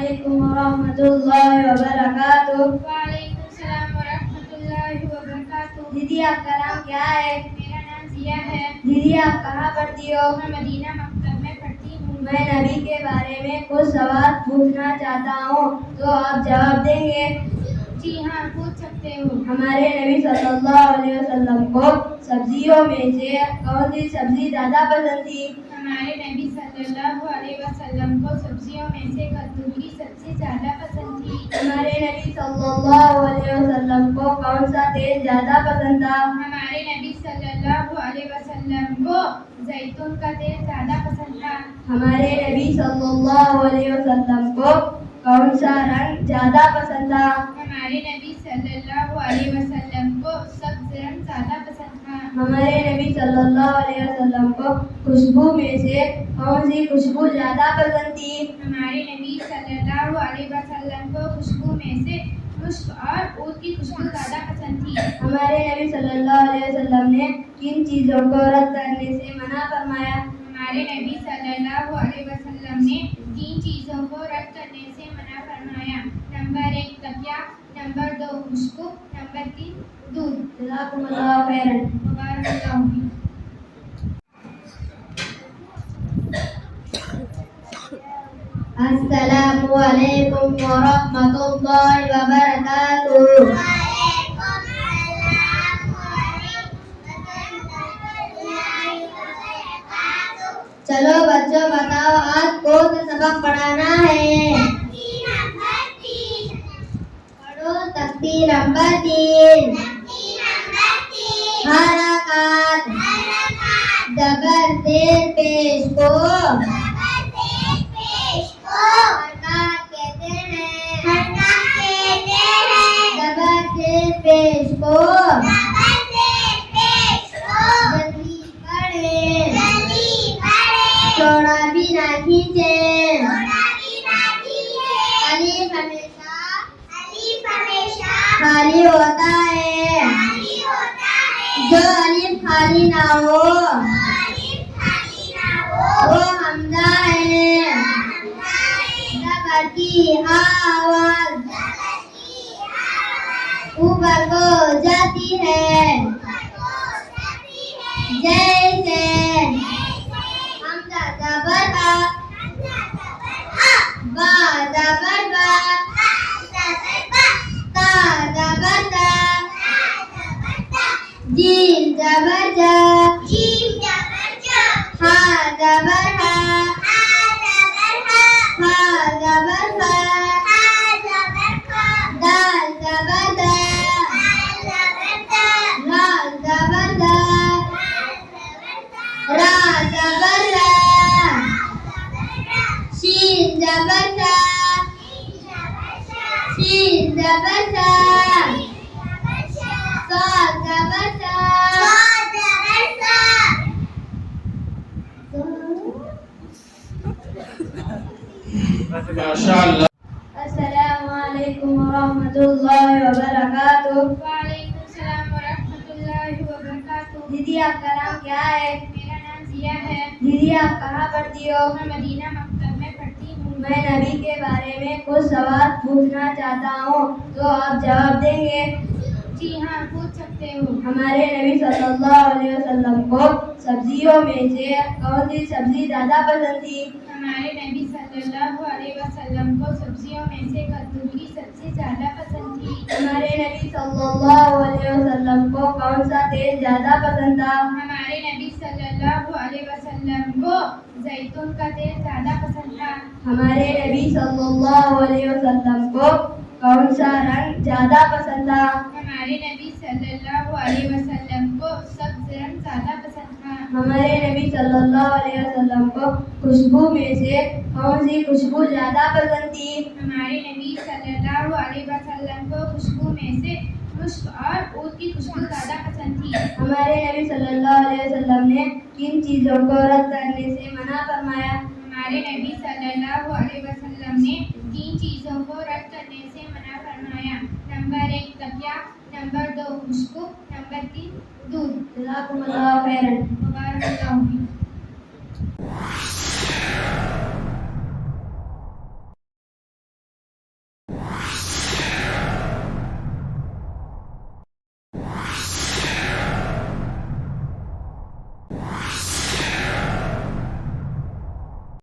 वालेकुम वरहमतुल्लाहि वबरकातुह। वालेकुम सलाम वरहमतुल्लाहि वबरकातुह। दीदी आपका नाम क्या है? मेरा नाम जिया है। दीदी आप कहाँ पढ़ती हो? मैं मदीना मकतब में पढ़ती हूँ। मैं नबी के बारे में कुछ सवाल पूछना चाहता हूँ, तो आप जवाब देंगे? जी हाँ, पूछ सकते हो। हमारे नबी सल्लल्लाहु अलैहि वसल्लम को सब्जियों में से कौन सी सब्जी ज्यादा पसंद थी? हमारे नबी सल्लल्लाहु अलैहि वसल्लम को सब्जियों में से कद्दू की सब्जी ज्यादा पसंद थी। हमारे नबी सल्लल्लाहु अलैहि वसल्लम को कौन सा तेल ज्यादा पसंद था? हमारे नबी सल्लल्लाहु अलैहि वसल्लम को जैतून का तेल ज्यादा पसंद था। हमारे नबी सल्लल्लाहु अलैहि वसल्लम को कौन सा रंग ज्यादा पसंद था? हमारे नबी सल्लल्लाहु अलैहि वसल्लम को सब्ज रंग ज्यादा पसंद था। हमारे नबी सल्लल्लाहु अलैहि वसल्लम को खुशबू में से कौन सी खुशबू ज्यादा पसंद थी? हमारे नबी सल्लल्लाहु अलैहि वसल्लम को खुशबू में से मुश्क और ऊद की खुशबू ज्यादा पसंद थी। हमारे नबी सल्लल्लाहु अलैहि वसल्लम ने किन चीजों को रद्द करने से मना फरमाया? हमारे नबी सल्लल्लाहु अलैहि वसल्लम ने 3 चीजों को रद्द करने से मना फरमाया। नंबर 1 तकिया, नंबर 2 खुशबू, नंबर 3 दूध। जज़ाकुमुल्लाहु खैरन। मुबारकल्लाहु फीक। अस्सलामु अलैकुम वरहमतुल्लाहि वबरकातुह। चलो बच्चों बताओ, आज कौन सा सबक पढ़ाना है? पढ़ो तख्ती नंबर 3। हरकत जबर जेर पेश को हरकत कहते हैं। जबर जेर पेश को जल्दी पढ़े, चौड़ा भी ना खींचे। अलीफ हमेशा खाली होता है। जो अलीफ खाली ना हो वो हमजा है। जबर की आवाज ऊपर को जाती है, जैसे हमजा जबर बा जबर बा, ता जबर ता, जीम जबर जा, हा जबर हा, हा जबर हा, दाल जबर दा, लाल जबर दा, रा जबर रा, शीन जबर शा, शीन जबर शा, साद जबर शा। माशाअल्लाह। अस्सलामु अलैकुम वरहमतुल्लाहि वबरकातुह। वालेकुम सलाम वरहमतुल्लाहि वबरकातुह। दीदी आपका नाम क्या है? मेरा नाम जिया है। दीदी आप कहाँ पढ़ती हो? मैं मदीना मकतब में पढ़ती हूँ। मैं नबी के बारे में कुछ सवाल पूछना चाहता हूँ, तो आप जवाब देंगे? जी हाँ, पूछ सकते हो। हमारे नबी सल्लल्लाहु अलैहि वसल्लम को सब्जियों में से कौन सी सब्जी ज्यादा पसंद थी? हमारे नबी सल्लल्लाहु अलैहि वसल्लम को सब्जियों में से कद्दू की सब्जी ज्यादा पसंद थी। हमारे नबी सल्लल्लाहु अलैहि वसल्लम को कौन सा तेल ज्यादा पसंद था? हमारे नबी सल्लल्लाहु अलैहि वसल्लम को जैतून का तेल ज्यादा पसंद था। हमारे नबी सल्लल्लाहु अलैहि वसल्लम को कौन सा रंग ज्यादा पसंद था? हमारे नबी सल्लल्लाहु अलैहि वसल्लम को सब्ज रंग ज्यादा पसंद था। हमारे नबी सल्लल्लाहु अलैहि वसल्लम को खुशबू में से कौन सी खुशबू ज्यादा पसंद थी? हमारे नबी सल्लल्लाहु अलैहि वसल्लम को खुशबू में से मुश्क और ऊद की खुशबू ज्यादा पसंद थी। हमारे नबी सल्लल्लाहु अलैहि वसल्लम ने किन चीजों को रद्द करने से मना फरमाया? हमारे नबी सल्लल्लाहु अलैहि वसल्लम ने 3 चीजों को रद्द करने से मना फरमाया। नंबर 1 तकिया, नंबर 2 खुशबू, नंबर 3 दूध। जज़ाकुमुल्लाहु खैरन। मुबारकल्लाहु फीक।